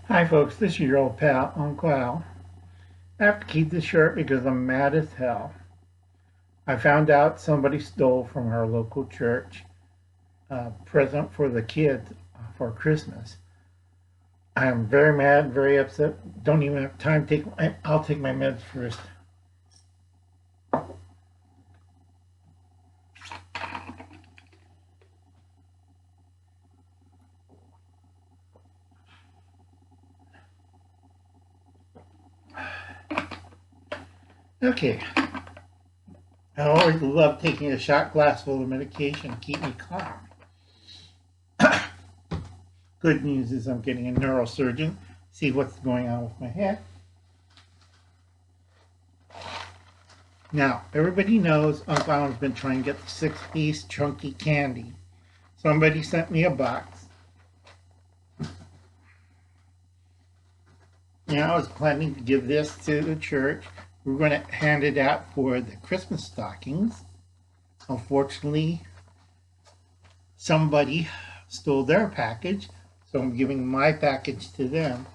Hi folks, this is your old pal, Uncle Al. I have to keep this short because I'm mad as hell. I found out somebody stole from our local church a present for the kids for Christmas. I am very mad, very upset. Don't even have time to I'll take my meds first. Okay. I always love taking a shot glass full of medication to keep me calm. Good news is I'm getting a neurosurgeon, see what's going on with my head. Now, everybody knows Uncle Alan's been trying to get the 6-piece chunky candy. Somebody sent me a box. I was planning to give this to the church. We're going to hand it out for the Christmas stockings. Unfortunately, somebody stole their package, so I'm giving my package to them.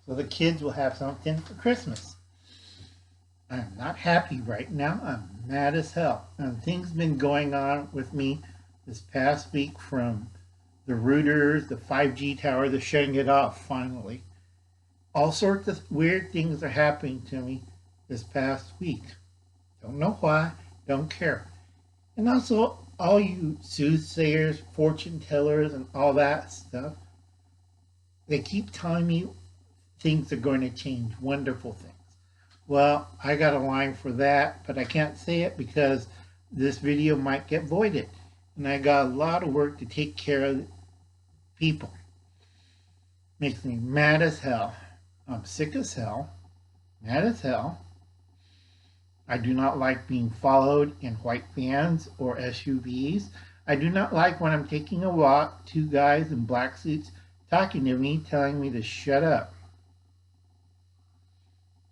So the kids will have something for Christmas. I'm not happy right now. I'm mad as hell. And things been going on with me this past week, from the routers, the 5G tower, they're shutting it off finally. All sorts of weird things are happening to me this past week. Don't know why, don't care. And also, all you soothsayers, fortune tellers, and all that stuff, they keep telling me things are going to change, wonderful things. Well, I got a line for that, but I can't say it because this video might get voided. And I got a lot of work to take care of people. Makes me mad as hell. I'm sick as hell, mad as hell. I do not like being followed in white vans or SUVs. I do not like when I'm taking a walk, two guys in black suits talking to me, telling me to shut up.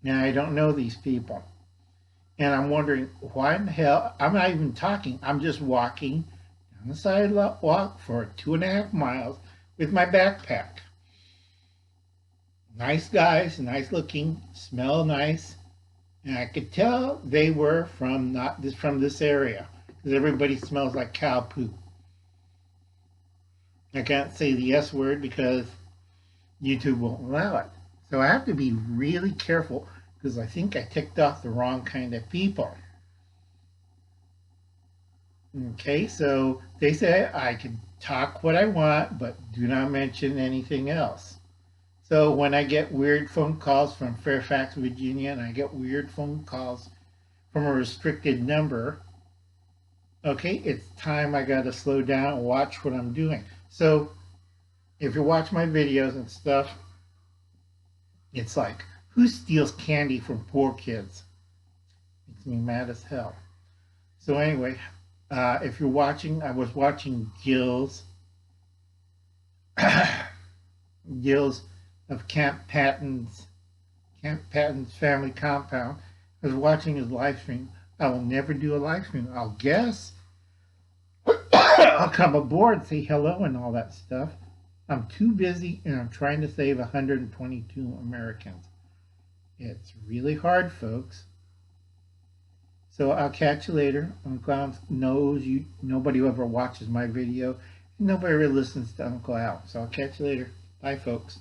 Now, I don't know these people. And I'm wondering, why in the hell, I'm not even talking, I'm just walking down the sidewalk for 2.5 miles with my backpack. Nice guys, nice looking, smell nice, and I could tell they were from this area because everybody smells like cow poop. I can't say the S word because YouTube won't allow it, so I have to be really careful because I think I ticked off the wrong kind of people. Okay, so they say I can talk what I want, but do not mention anything else. So when I get weird phone calls from Fairfax, Virginia, and I get weird phone calls from a restricted number, okay, it's time I got to slow down and watch what I'm doing. So if you watch my videos and stuff, it's like, who steals candy from poor kids? Makes me mad as hell. So anyway, if you're watching, I was watching Gil's of Camp Patton's family compound. I was watching his live stream. I will never do a live stream. I'll guess. I'll come aboard, say hello and all that stuff. I'm too busy and I'm trying to save 122 Americans. It's really hard, folks. So I'll catch you later. Uncle Al knows you. Nobody ever watches my video. Nobody ever listens to Uncle Al. So I'll catch you later. Bye, folks.